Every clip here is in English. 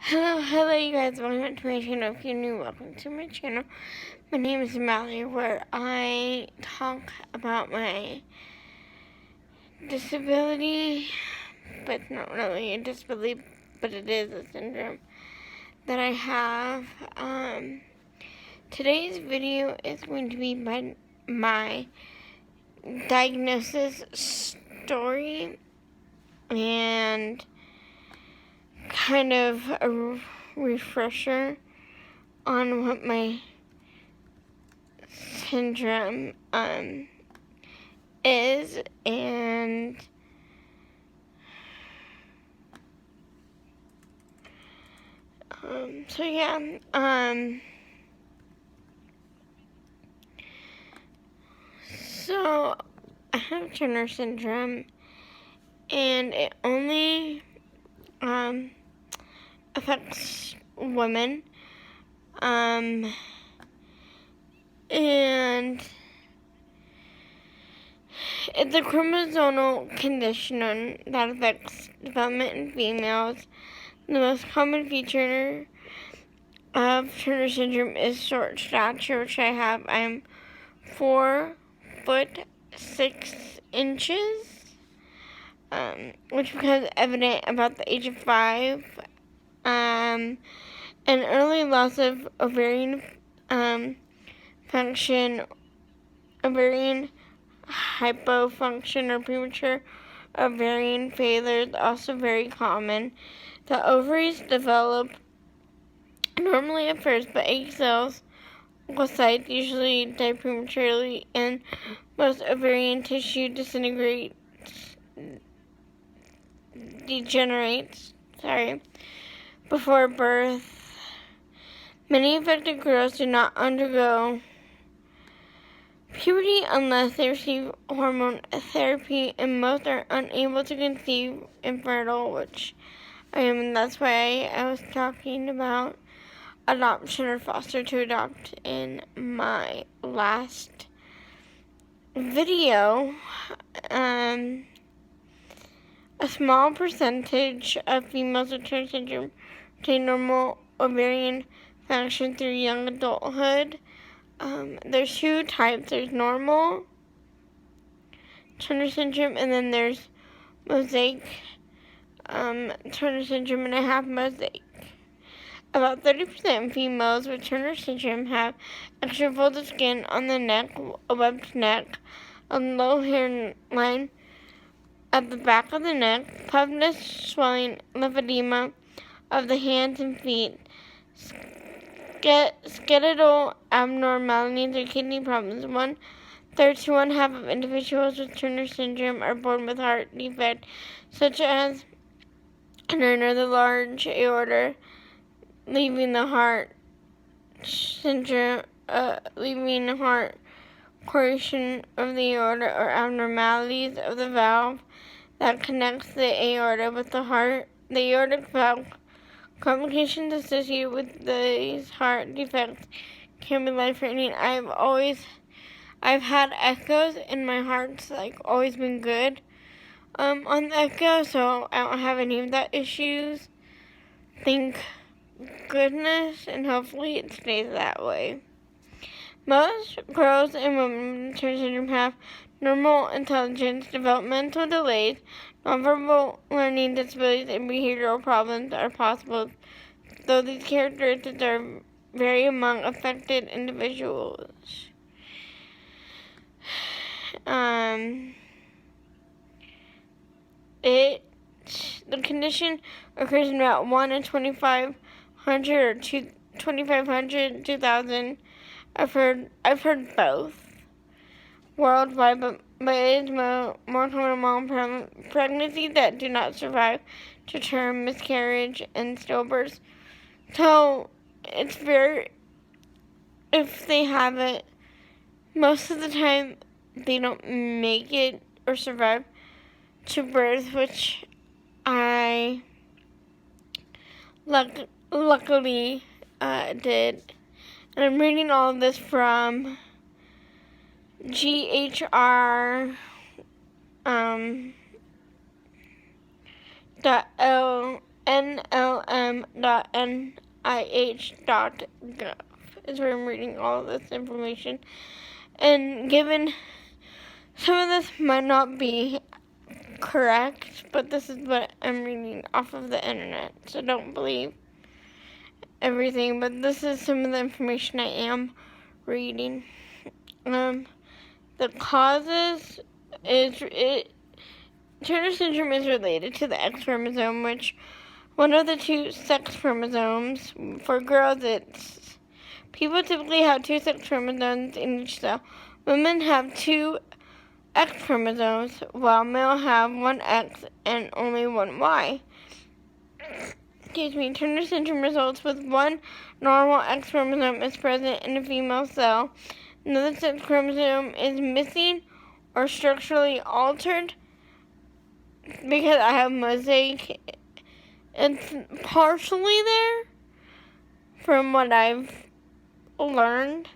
Hello, you guys. Welcome to my channel. If you're new, welcome to my channel. My name is Mallory, where I talk about my disability, but not really a disability, but it is a syndrome that I have. Today's video is going to be my diagnosis story and kind of a refresher on what my syndrome is, and so yeah, so I have Turner syndrome, and it only affects women, and it's a chromosomal condition that affects development in females. The most common feature of Turner syndrome is short stature, which I have. I'm 4'6", which becomes evident about the age of 5. An early loss of ovarian function, ovarian hypofunction, or premature ovarian failure is also very common. The ovaries develop normally at first, but egg cells, oocytes, usually die prematurely, and most ovarian tissue degenerates before birth. Many affected girls do not undergo puberty unless they receive hormone therapy, and most are unable to conceive infertile, which I am, and that's why I was talking about adoption or foster to adopt in my last video. A small percentage of females with Turner syndrome retain normal ovarian function through young adulthood. There's two types. There's normal Turner syndrome, and then there's mosaic Turner syndrome, and I have mosaic. About 30% of females with Turner syndrome have extra folded skin on the neck, a webbed neck, a low hairline at the back of the neck, puffiness, swelling, lymphedema of the hands and feet, skeletal abnormalities, or kidney problems. 1/3 to 1/2 of individuals with Turner syndrome are born with heart defect, such as the large aorta, leaving the heart syndrome, leaving the heart portion of the aorta, or abnormalities of the valve that connects the aorta with the heart. The aortic valve complications associated with these heart defects can be life-threatening. I've had echoes, and my heart's always been good on the echo, so I don't have any of that issues. Thank goodness, and hopefully it stays that way. Most girls and women with Turner syndrome have normal intelligence. Developmental delays, nonverbal learning disabilities, and behavioral problems are possible, though these characteristics are vary among affected individuals. The condition occurs in about 1 in 2,500 or 2,000. I've heard both worldwide, but it is more common among pregnancies that do not survive to term, miscarriage, and stillbirths. So it's if they have it, most of the time they don't make it or survive to birth, which I luckily did. And I'm reading all of this from GHR nlm.nih.gov is where I'm reading all of this information. And given some of this might not be correct, but this is what I'm reading off of the internet, so don't believe everything, but this is some of the information I am reading. The causes Turner syndrome is related to the X chromosome, which one of the two sex chromosomes. For girls, people typically have two sex chromosomes in each cell. Women have two X chromosomes, while males have one X and only one Y. Turner syndrome results with one normal X chromosome is present in a female cell. Another sex chromosome is missing or structurally altered. Because I have mosaic, it's partially there from what I've learned.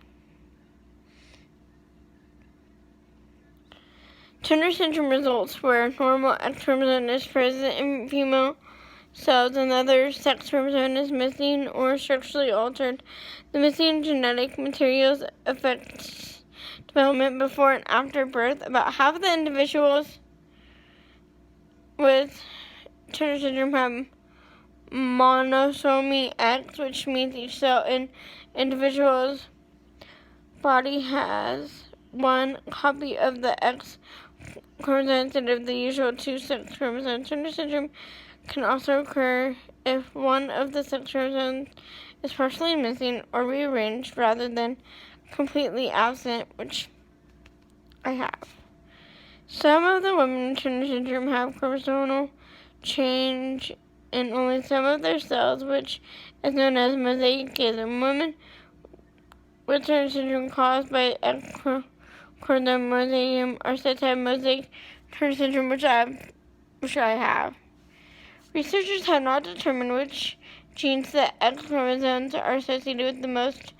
Turner syndrome results where normal X chromosome is present in female cells, another sex chromosome is missing or structurally altered. The missing genetic materials affect development before and after birth. About half of the individuals with Turner syndrome have monosomy X, which means each cell in individual's body has one copy of the X chromosome instead of the usual two sex chromosomes. Turner syndrome can also occur if one of the sex chromosomes is partially missing or rearranged rather than completely absent, which I have. Some of the women with Turner syndrome have chromosomal change in only some of their cells, which is known as mosaicism. Women with Turner syndrome caused by X chromosome mosaicism are said to have mosaic Turner syndrome, which I have. Researchers have not determined which genes the X chromosomes are associated with the most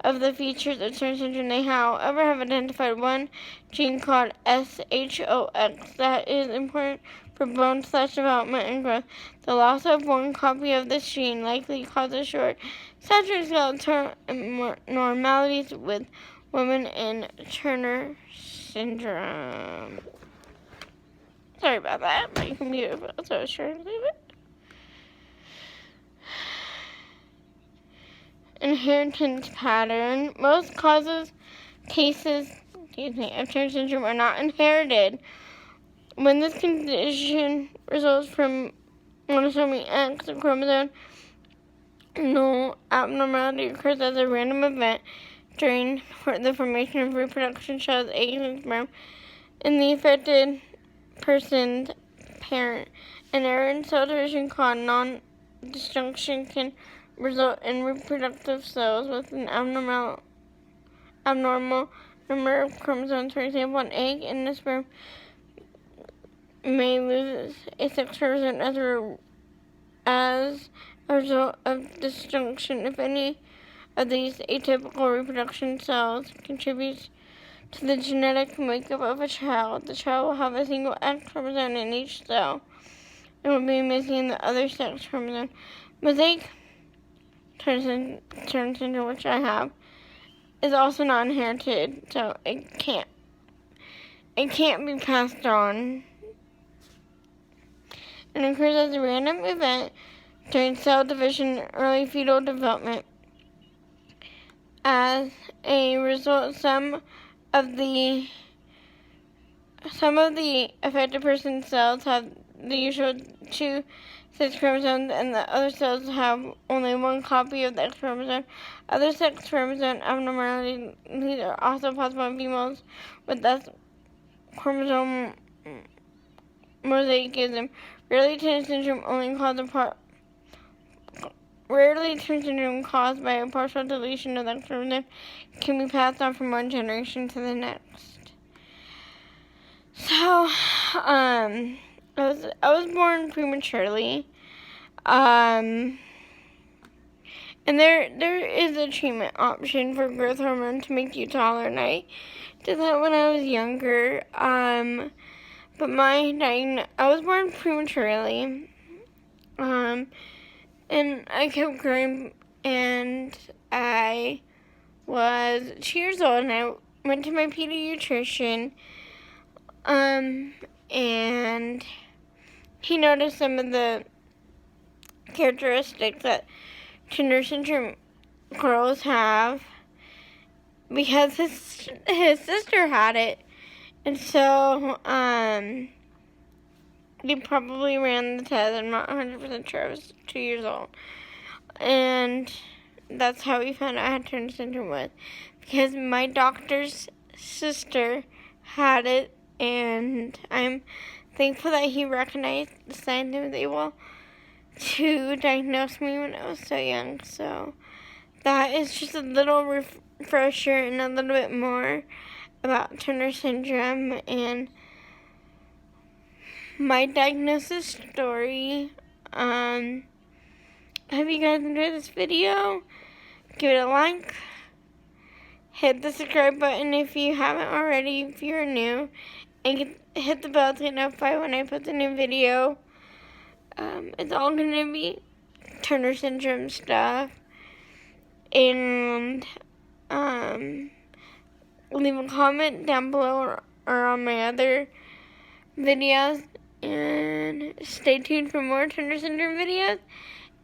of the features of Turner syndrome. They, however, have identified one gene called SHOX that is important for bone development and growth. The loss of one copy of this gene likely causes short stature skeletal abnormalities with women in Turner syndrome. Sorry about that. My computer fell, so I was trying to leave it. Inheritance pattern. Most cases of Turner syndrome are not inherited. When this condition results from monosomy X chromosome, no abnormality occurs as a random event during the formation of reproduction shows eggs and sperm in the affected person's parent. An error in cell division called non-disjunction can result in reproductive cells with an abnormal number of chromosomes. For example, an egg and a sperm may lose a sex chromosome as a result of disjunction. If any of these atypical reproduction cells contributes to the genetic makeup of a child, the child will have a single X chromosome in each cell and will be missing the other sex chromosome. Mosaic Turner syndrome, which I have, is also not inherited, so it can't be passed on. It occurs as a random event during cell division and early fetal development. As a result, some of the affected person's cells have the usual two sex chromosomes, and the other cells have only one copy of the X chromosome. Other sex chromosome abnormalities are also possible in females with X chromosome mosaicism. Rarely, Turner syndrome caused by a partial deletion of the X chromosome can be passed on from one generation to the next. So, I was born prematurely, and there is a treatment option for growth hormone to make you taller, and I did that when I was younger, but I was born prematurely, And I kept growing, and I was 2 years old, and I went to my pediatrician, and he noticed some of the characteristics that Turner syndrome girls have because his sister had it, and so he probably ran the test. I'm not 100% sure. I was 2 years old, and that's how we found out I had Turner syndrome was because my doctor's sister had it, and I'm thankful that he recognized the signs and was able to diagnose me when I was so young. So that is just a little refresher and a little bit more about Turner syndrome and my diagnosis story. I hope you guys enjoyed this video. Give it a like. Hit the subscribe button if you haven't already, if you're new. And hit the bell to get notified when I put the new video. It's all going to be Turner syndrome stuff. And leave a comment down below or on my other videos. And stay tuned for more Turner syndrome videos.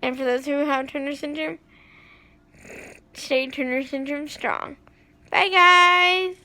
And for those who have Turner syndrome, stay Turner syndrome strong. Bye, guys.